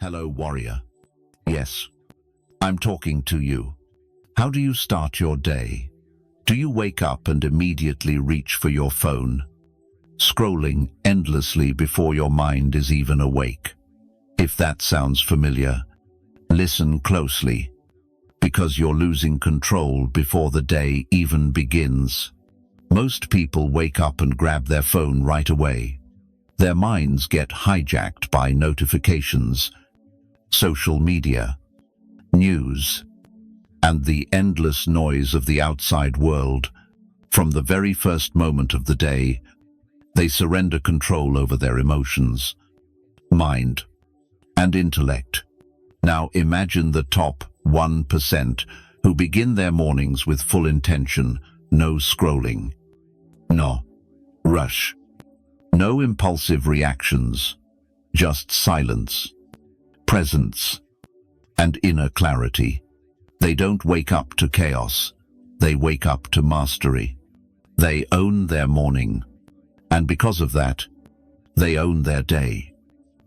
Hello, warrior. Yes, I'm talking to you. How do you start your day? Do you wake up and immediately reach for your phone, scrolling endlessly before your mind is even awake? If that sounds familiar, listen closely, because you're losing control before the day even begins. Most people wake up and grab their phone right away. Their minds get hijacked by notifications, social media, news, and the endless noise of the outside world. From the very first moment of the day, they surrender control over their emotions, mind, and intellect. Now imagine the top 1% who begin their mornings with full intention, no scrolling, no rush, no impulsive reactions, just silence, presence, and inner clarity. They don't wake up to chaos, they wake up to mastery. They own their morning, and because of that, they own their day.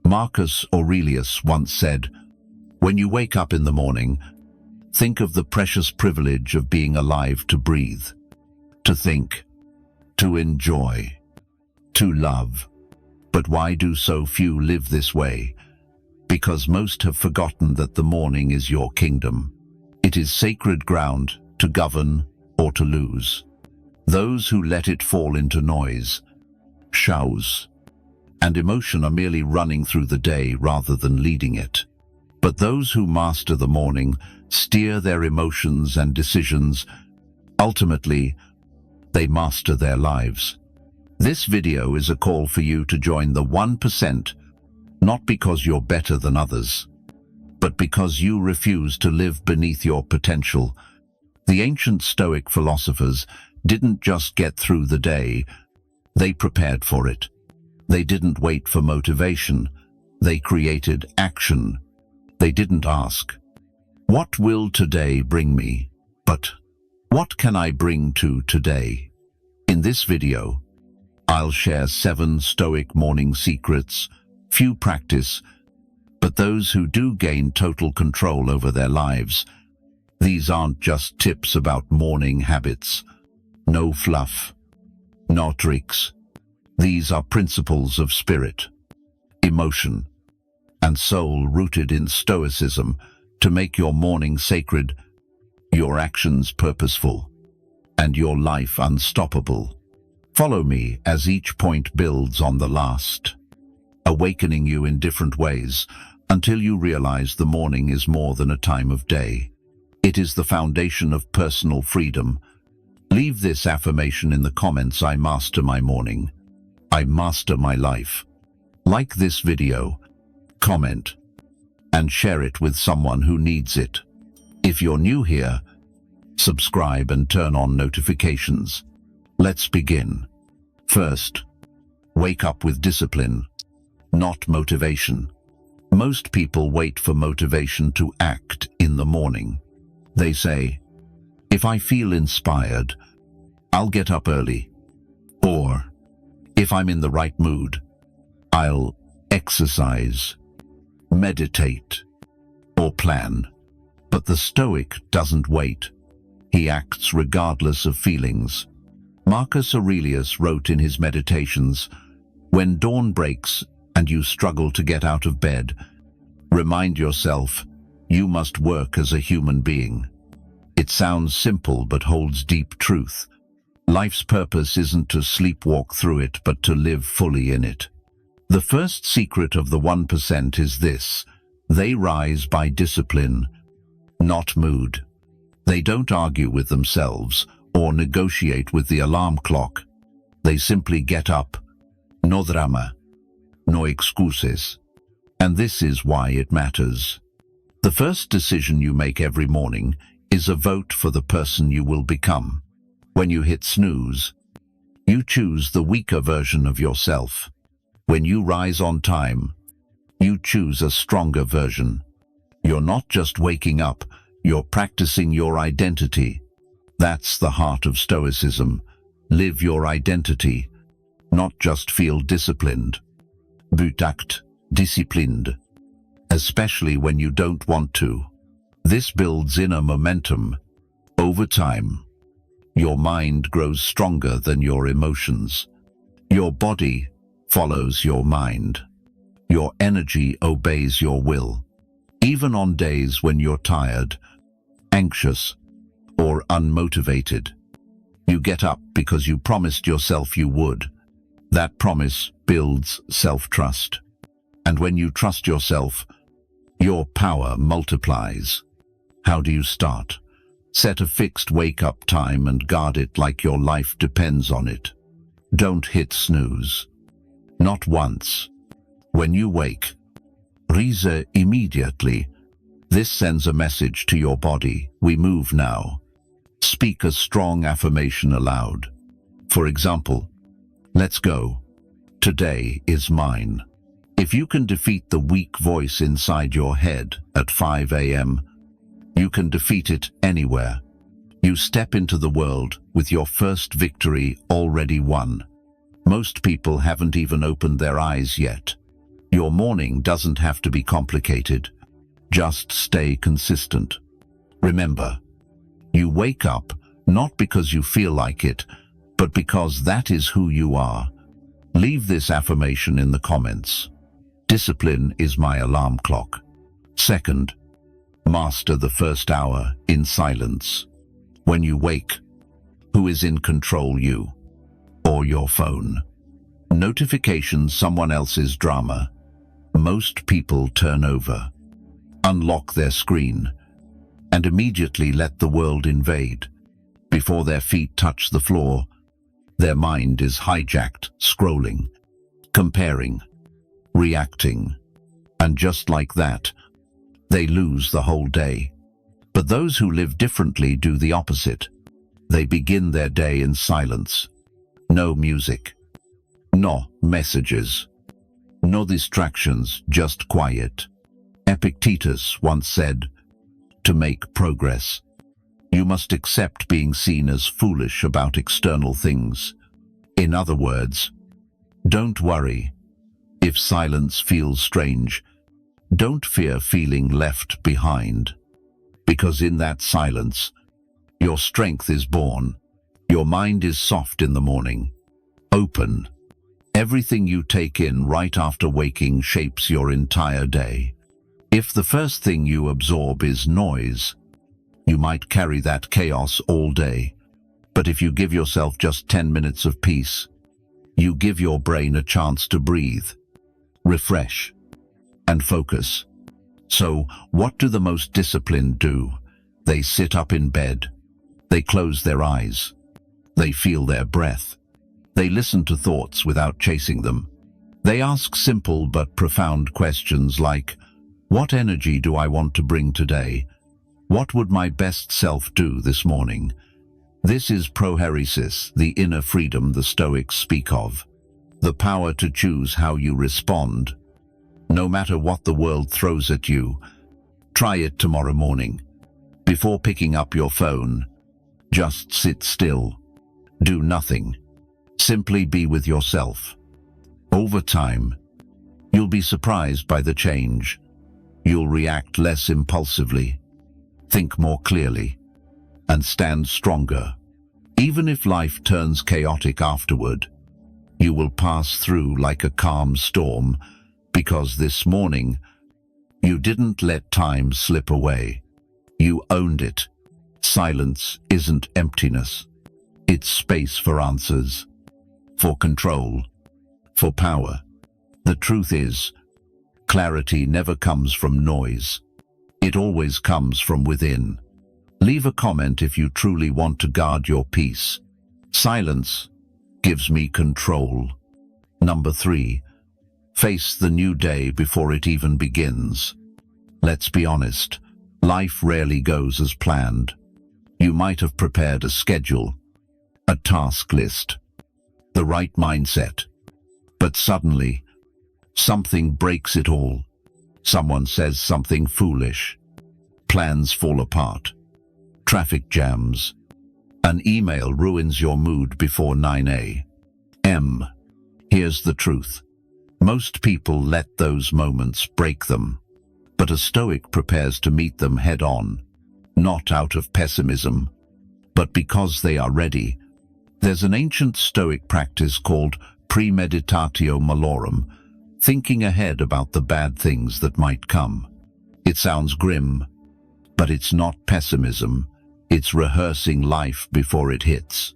Marcus Aurelius once said, "When you wake up in the morning, think of the precious privilege of being alive to breathe, to think, to enjoy, to love." But why do so few live this way? Because most have forgotten that the morning is your kingdom. It is sacred ground to govern or to lose. Those who let it fall into noise, chaos, and emotion are merely running through the day rather than leading it. But those who master the morning, steer their emotions and decisions, ultimately, they master their lives. This video is a call for you to join the 1%, not because you're better than others, but because you refuse to live beneath your potential. The ancient Stoic philosophers didn't just get through the day, they prepared for it. They didn't wait for motivation, they created action. They didn't ask, "What will today bring me?" but, "What can I bring to today?" In this video, I'll share 7 Stoic morning secrets. Few practice, but those who do gain total control over their lives. These aren't just tips about morning habits. No fluff, no tricks. These are principles of spirit, emotion, and soul rooted in Stoicism to make your morning sacred, your actions purposeful, and your life unstoppable. Follow me as each point builds on the last, awakening you in different ways until you realize the morning is more than a time of day. It is the foundation of personal freedom. Leave this affirmation in the comments: I master my morning. I master my life. Like this video, comment, and share it with someone who needs it. If you're new here, subscribe and turn on notifications. Let's begin. First, wake up with discipline, not motivation. Most people wait for motivation to act in the morning. They say, "If I feel inspired, I'll get up early." Or, "If I'm in the right mood, I'll exercise, meditate, or plan." But the Stoic doesn't wait. He acts regardless of feelings. Marcus Aurelius wrote in his Meditations, "When dawn breaks and you struggle to get out of bed, remind yourself you must work as a human being." It sounds simple but holds deep truth. Life's purpose isn't to sleepwalk through it, but to live fully in it. The first secret of the 1% is this: they rise by discipline, not mood. They don't argue with themselves or negotiate with the alarm clock. They simply get up. No drama, no excuses. And this is why it matters. The first decision you make every morning is a vote for the person you will become. When you hit snooze, you choose the weaker version of yourself. When you rise on time, you choose a stronger version. You're not just waking up, you're practicing your identity. That's the heart of Stoicism. Live your identity, not just feel disciplined. But act disciplined. especially when you don't want to. This builds inner momentum. Over time, your mind grows stronger than your emotions. Your body follows your mind. Your energy obeys your will. Even on days when you're tired, anxious, or unmotivated, you get up because you promised yourself you would. That promise builds self-trust. And when you trust yourself, your power multiplies. How do you start? Set a fixed wake-up time and guard it like your life depends on it. Don't hit snooze. Not once. When you wake, rise immediately. This sends a message to your body. We move now. Speak a strong affirmation aloud. For example, let's go. Today is mine. If you can defeat the weak voice inside your head at 5 a.m., you can defeat it anywhere. You step into the world with your first victory already won. Most people haven't even opened their eyes yet. Your morning doesn't have to be complicated. Just stay consistent. Remember, you wake up not because you feel like it, but because that is who you are. Leave this affirmation in the comments. Discipline is my alarm clock. Second, master the first hour in silence. When you wake, who is in control, you or your phone? Notifications, someone else's drama. Most people turn over, unlock their screen, and immediately let the world invade. Before their feet touch the floor, their mind is hijacked, scrolling, comparing, reacting, and just like that, they lose the whole day. But those who live differently do the opposite. They begin their day in silence. No music, no messages, no distractions, just quiet. Epictetus once said, "To make progress, you must accept being seen as foolish about external things." In other words, don't worry if silence feels strange. Don't fear feeling left behind, because in that silence, your strength is born. Your mind is soft in the morning, open. Everything you take in right after waking shapes your entire day. If the first thing you absorb is noise, you might carry that chaos all day. But if you give yourself just 10 minutes of peace, you give your brain a chance to breathe, refresh, and focus. So, what do the most disciplined do? They sit up in bed. They close their eyes. They feel their breath. They listen to thoughts without chasing them. They ask simple but profound questions like, what energy do I want to bring today? What would my best self do this morning? This is prohairesis, the inner freedom the Stoics speak of. The power to choose how you respond. No matter what the world throws at you, try it tomorrow morning. Before picking up your phone, just sit still. Do nothing. Simply be with yourself. Over time, you'll be surprised by the change. You'll react less impulsively, think more clearly, and stand stronger. Even if life turns chaotic afterward, you will pass through like a calm storm, because this morning, you didn't let time slip away. You owned it. Silence isn't emptiness. It's space for answers, for control, for power. The truth is, clarity never comes from noise. It always comes from within. Leave a comment if you truly want to guard your peace. Silence gives me control. Number 3. Face the new day before it even begins. Let's be honest, life rarely goes as planned. You might have prepared a schedule, a task list, the right mindset. But suddenly, something breaks it all. Someone says something foolish. Plans fall apart. Traffic jams. An email ruins your mood before 9 a.m. Here's the truth. Most people let those moments break them. but a Stoic prepares to meet them head-on, not out of pessimism, but because they are ready. There's an ancient Stoic practice called premeditatio malorum, thinking ahead about the bad things that might come. It sounds grim, but it's not pessimism. It's rehearsing life before it hits.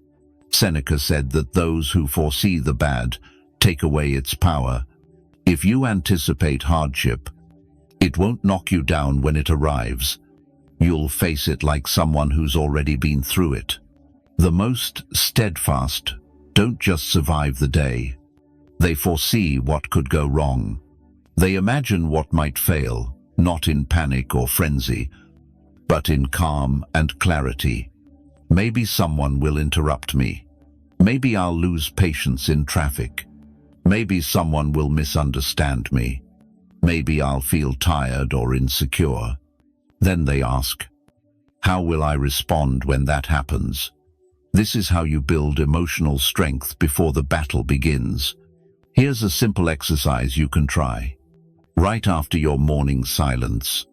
Seneca said that those who foresee the bad take away its power. If you anticipate hardship, it won't knock you down when it arrives. You'll face it like someone who's already been through it. The most steadfast don't just survive the day. They foresee what could go wrong. They imagine what might fail, not in panic or frenzy, but in calm and clarity. Maybe someone will interrupt me. Maybe I'll lose patience in traffic. Maybe someone will misunderstand me. Maybe I'll feel tired or insecure. Then they ask, how will I respond when that happens? This is how you build emotional strength before the battle begins. Here's a simple exercise you can try. Right after your morning silence,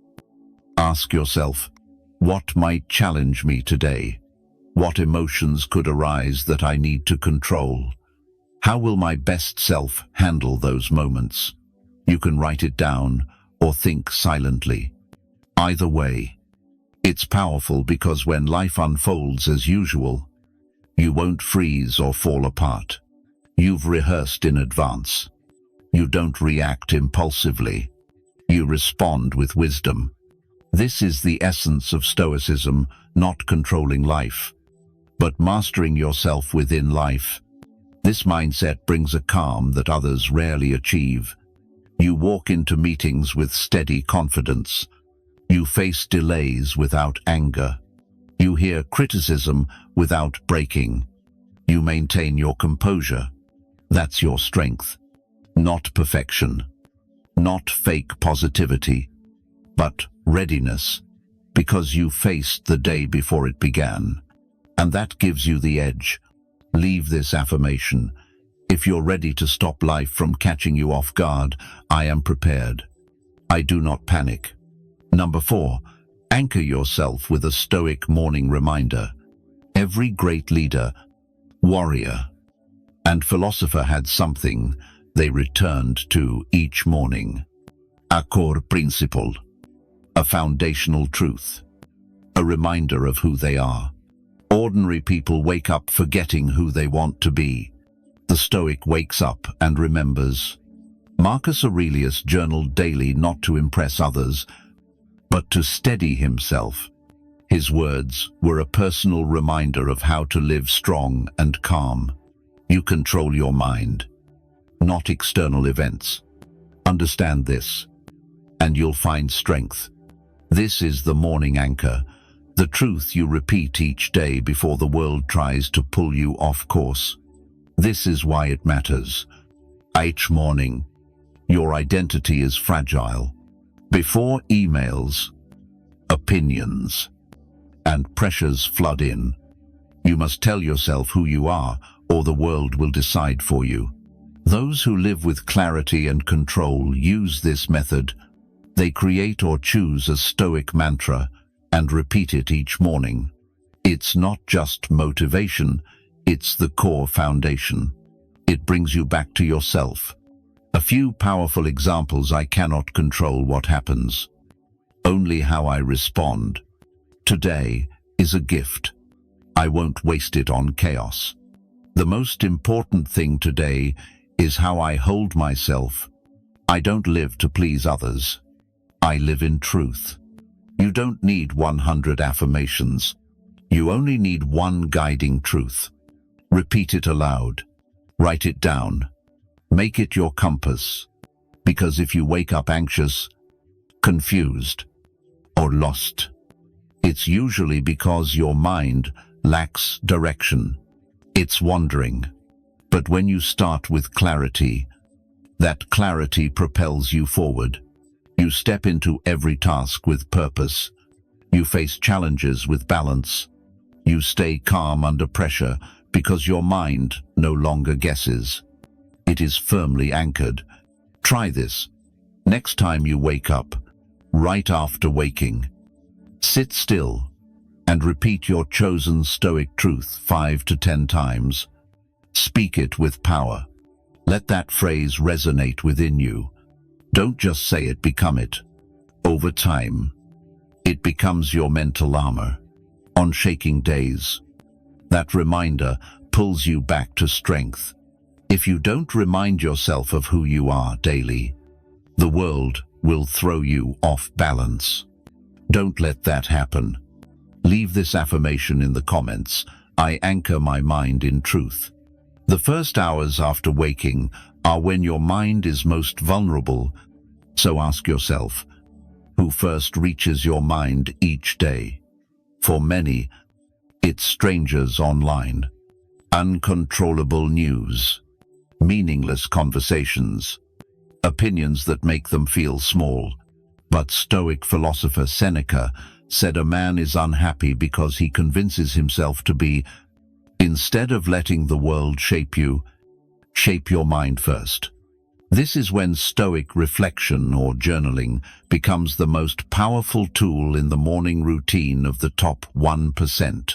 ask yourself, what might challenge me today? What emotions could arise that I need to control? How will my best self handle those moments? You can write it down or think silently. Either way, it's powerful because when life unfolds as usual, you won't freeze or fall apart. You've rehearsed in advance. You don't react impulsively. You respond with wisdom. This is the essence of Stoicism, not controlling life, but mastering yourself within life. This mindset brings a calm that others rarely achieve. You walk into meetings with steady confidence. You face delays without anger. You hear criticism without breaking. You maintain your composure. That's your strength. Not perfection. Not fake positivity, but readiness, because you faced the day before it began. And that gives you the edge. Leave this affirmation. If you're ready to stop life from catching you off guard, I am prepared. I do not panic. Number 4, anchor yourself with a Stoic morning reminder. Every great leader, warrior, and philosopher had something they returned to each morning. A core principle, a foundational truth, a reminder of who they are. Ordinary people wake up forgetting who they want to be. The Stoic wakes up and remembers. Marcus Aurelius journaled daily not to impress others, but to steady himself. His words were a personal reminder of how to live strong and calm. You control your mind, not external events. Understand this, and you'll find strength. This is the morning anchor, the truth you repeat each day before the world tries to pull you off course. This is why it matters. Each morning, your identity is fragile. Before emails, opinions, and pressures flood in, you must tell yourself who you are, or the world will decide for you. Those who live with clarity and control use this method. They create or choose a Stoic mantra and repeat it each morning. It's not just motivation, it's the core foundation. It brings you back to yourself. A few powerful examples. I cannot control what happens, only how I respond. Today is a gift. I won't waste it on chaos. The most important thing today is how I hold myself. I don't live to please others. I live in truth. You don't need 100 affirmations. You only need one guiding truth. Repeat it aloud. Write it down. Make it your compass. Because if you wake up anxious, confused, or lost, it's usually because your mind lacks direction. It's wandering. But when you start with clarity, that clarity propels you forward. You step into every task with purpose. You face challenges with balance. You stay calm under pressure because your mind no longer guesses. It is firmly anchored. Try this. Next time you wake up, right after waking. Sit still and repeat your chosen Stoic truth 5 to 10 times. Speak it with power. Let that phrase resonate within you. Don't just say it, become it. Over time, it becomes your mental armor. On shaking days, that reminder pulls you back to strength. If you don't remind yourself of who you are daily, the world will throw you off balance. Don't let that happen. Leave this affirmation in the comments. I anchor my mind in truth. The first hours after waking are when your mind is most vulnerable, so ask yourself, who first reaches your mind each day? For many, it's strangers online, uncontrollable news, meaningless conversations, opinions that make them feel small. But Stoic philosopher Seneca said a man is unhappy because he convinces himself to be. Instead of letting the world shape you, shape your mind first. This is when Stoic reflection or journaling becomes the most powerful tool in the morning routine of the top 1%.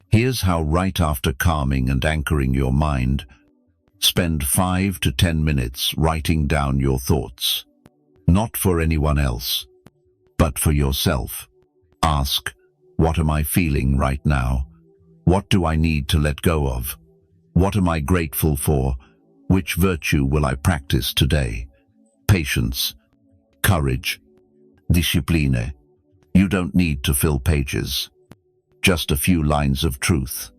Here's how: right after calming and anchoring your mind, spend 5 to 10 minutes writing down your thoughts. Not for anyone else, but for yourself. Ask, what am I feeling right now? What do I need to let go of? What am I grateful for? Which virtue will I practice today? Patience, courage, discipline. You don't need to fill pages. Just a few lines of truth.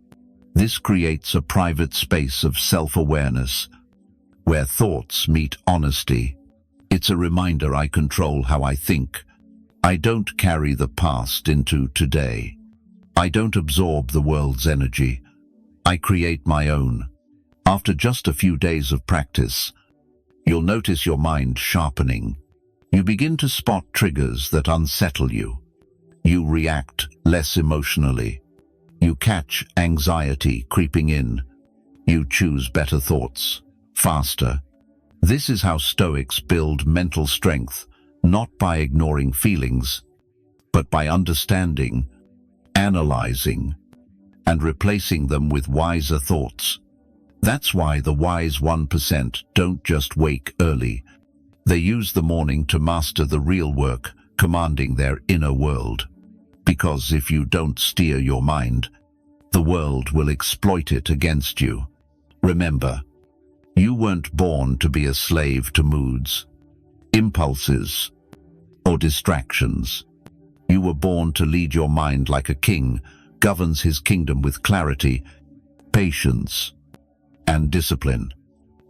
This creates a private space of self-awareness where thoughts meet honesty. It's a reminder I control how I think. I don't carry the past into today. I don't absorb the world's energy. I create my own. After just a few days of practice, you'll notice your mind sharpening. You begin to spot triggers that unsettle you. You react less emotionally. You catch anxiety creeping in. You choose better thoughts, faster. This is how Stoics build mental strength, not by ignoring feelings, but by understanding, analyzing, and replacing them with wiser thoughts. That's why the wise 1% don't just wake early. They use the morning to master the real work, commanding their inner world. Because if you don't steer your mind, the world will exploit it against you. Remember, you weren't born to be a slave to moods, impulses, or distractions. You were born to lead your mind like a king governs his kingdom with clarity, patience, and discipline.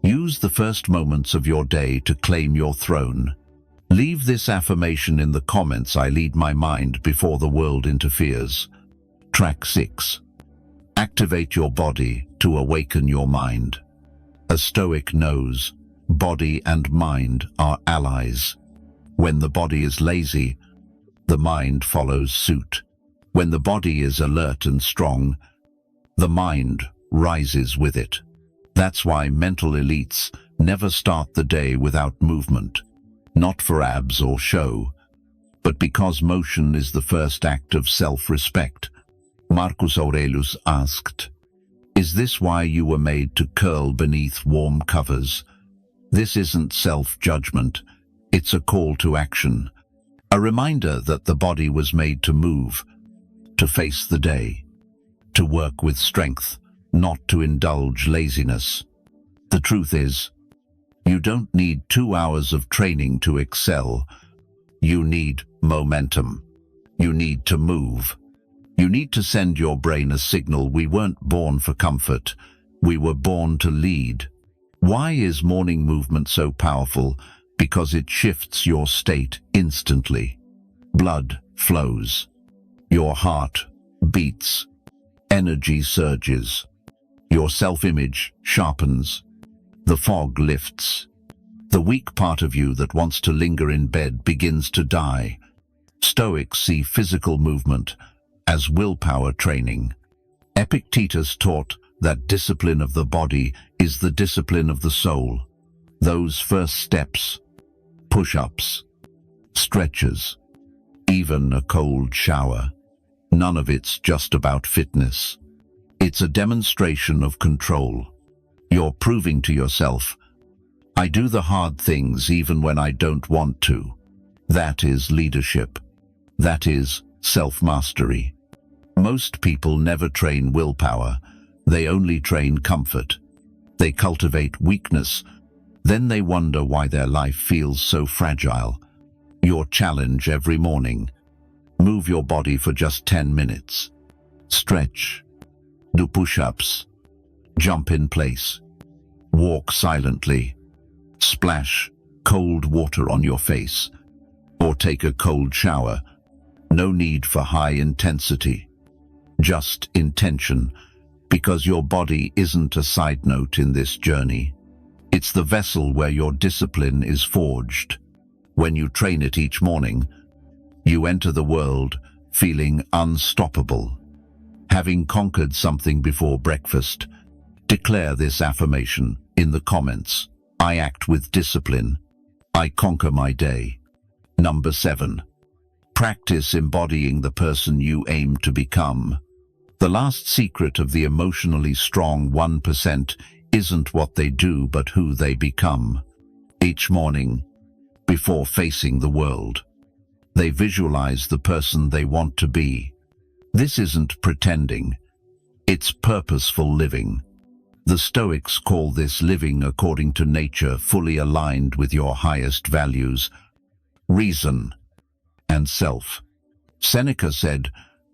Use the first moments of your day to claim your throne. Leave this affirmation in the comments. I lead my mind before the world interferes. Track 6. Activate your body to awaken your mind. A Stoic knows body and mind are allies. When the body is lazy, the mind follows suit. When the body is alert and strong, the mind rises with it. That's why mental elites never start the day without movement, not for abs or show, but because motion is the first act of self-respect. Marcus Aurelius asked, "Is this why you were made to curl beneath warm covers?" This isn't self-judgment, it's a call to action, a reminder that the body was made to move, to face the day, to work with strength, not to indulge laziness. The truth is, you don't need 2 hours of training to excel. You need momentum. You need to move. You need to send your brain a signal: we weren't born for comfort, we were born to lead. Why is morning movement so powerful? Because it shifts your state instantly. Blood flows. Your heart beats. Energy surges. Your self-image sharpens. The fog lifts. The weak part of you that wants to linger in bed begins to die. Stoics see physical movement as willpower training. Epictetus taught that discipline of the body is the discipline of the soul. Those first steps, push-ups, stretches, even a cold shower. None of it's just about fitness. It's a demonstration of control. You're proving to yourself, I do the hard things even when I don't want to. That is leadership. That is self-mastery. Most people never train willpower. They only train comfort. They cultivate weakness. Then they wonder why their life feels so fragile. Your challenge every morning. Move your body for just 10 minutes. Stretch. Do push-ups. Jump in place. Walk silently. Splash cold water on your face. Or take a cold shower. No need for high intensity. Just intention, because your body isn't a side note in this journey. It's the vessel where your discipline is forged. When you train it each morning, you enter the world feeling unstoppable. Having conquered something before breakfast, declare this affirmation in the comments. I act with discipline. I conquer my day. Number 7. Practice embodying the person you aim to become. The last secret of the emotionally strong 1% isn't what they do but who they become. Each morning, before facing the world, they visualize the person they want to be. This isn't pretending. It's purposeful living. The Stoics call this living according to nature, fully aligned with your highest values, reason, and self. Seneca said,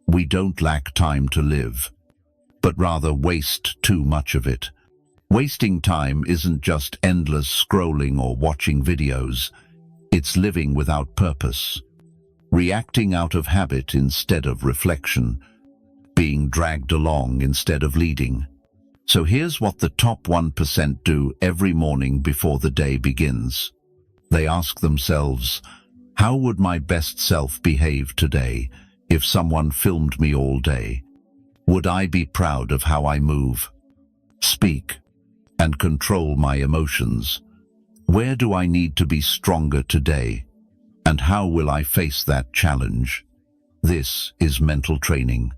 "We don't lack time to live, but rather waste too much of it." Wasting time isn't just endless scrolling or watching videos. It's living without purpose, reacting out of habit instead of reflection, being dragged along instead of leading. So here's what the top 1% do every morning before the day begins. They ask themselves, how would my best self behave today if someone filmed me all day? Would I be proud of how I move, speak, and control my emotions? Where do I need to be stronger today? And how will I face that challenge? This is mental training.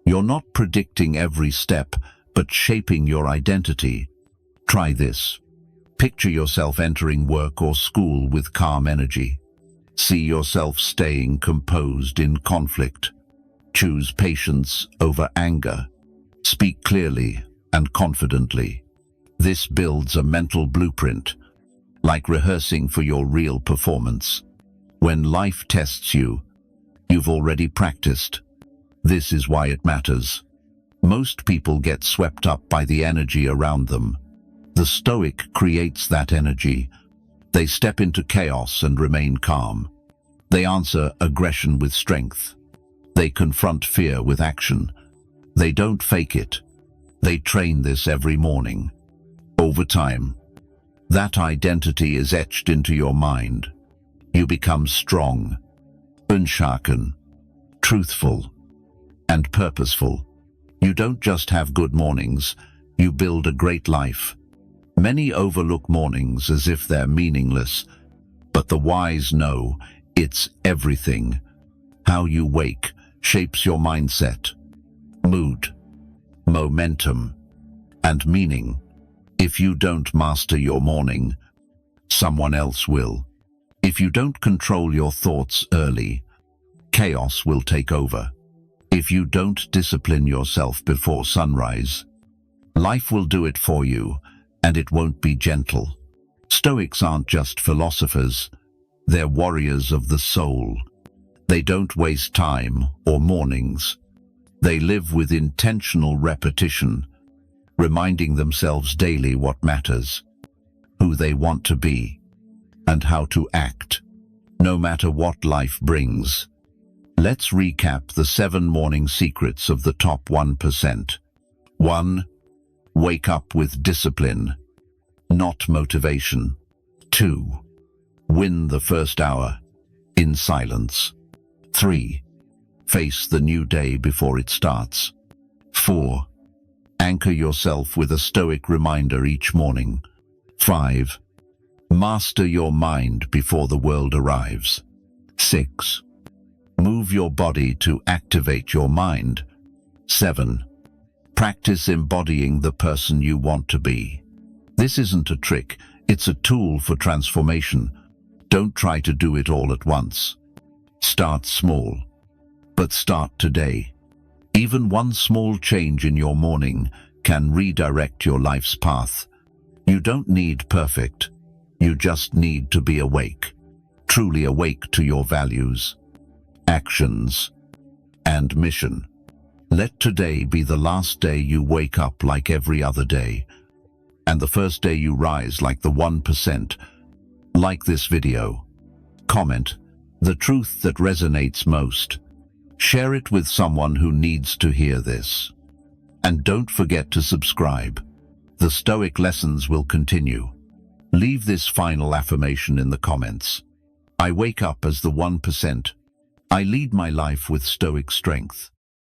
You're not predicting every step, but shaping your identity. Try this. Picture yourself entering work or school with calm energy. See yourself staying composed in conflict. Choose patience over anger. Speak clearly and confidently. This builds a mental blueprint, like rehearsing for your real performance. When life tests you, you've already practiced. This is why it matters. Most people get swept up by the energy around them. The Stoic creates that energy. They step into chaos and remain calm. They answer aggression with strength. They confront fear with action. They don't fake it. They train this every morning. Over time, that identity is etched into your mind. You become strong, unshaken, truthful, and purposeful. You don't just have good mornings, you build a great life. Many overlook mornings as if they're meaningless, but the wise know it's everything. How you wake shapes your mindset, mood, momentum, and meaning. If you don't master your morning, someone else will. If you don't control your thoughts early, chaos will take over. If you don't discipline yourself before sunrise, life will do it for you, and it won't be gentle. Stoics aren't just philosophers, they're warriors of the soul. They don't waste time or mornings. They live with intentional repetition, reminding themselves daily what matters, who they want to be, and how to act, no matter what life brings. Let's recap the 7 morning secrets of the top 1%. 1. Wake up with discipline, not motivation. 2. Win the first hour, in silence. 3. Face the new day before it starts. 4. Anchor yourself with a Stoic reminder each morning. 5. Master your mind before the world arrives. 6. Move your body to activate your mind. 7. Practice embodying the person you want to be. This isn't a trick, it's a tool for transformation. Don't try to do it all at once. Start small, but start today. Even one small change in your morning can redirect your life's path. You don't need perfect. You just need to be awake, truly awake to your values, actions, and mission. Let today be the last day you wake up like every other day, and the first day you rise like the 1%. Like this video. Comment the truth that resonates most. Share it with someone who needs to hear this. And don't forget to subscribe. The Stoic lessons will continue. Leave this final affirmation in the comments. I wake up as the 1%. I lead my life with Stoic strength.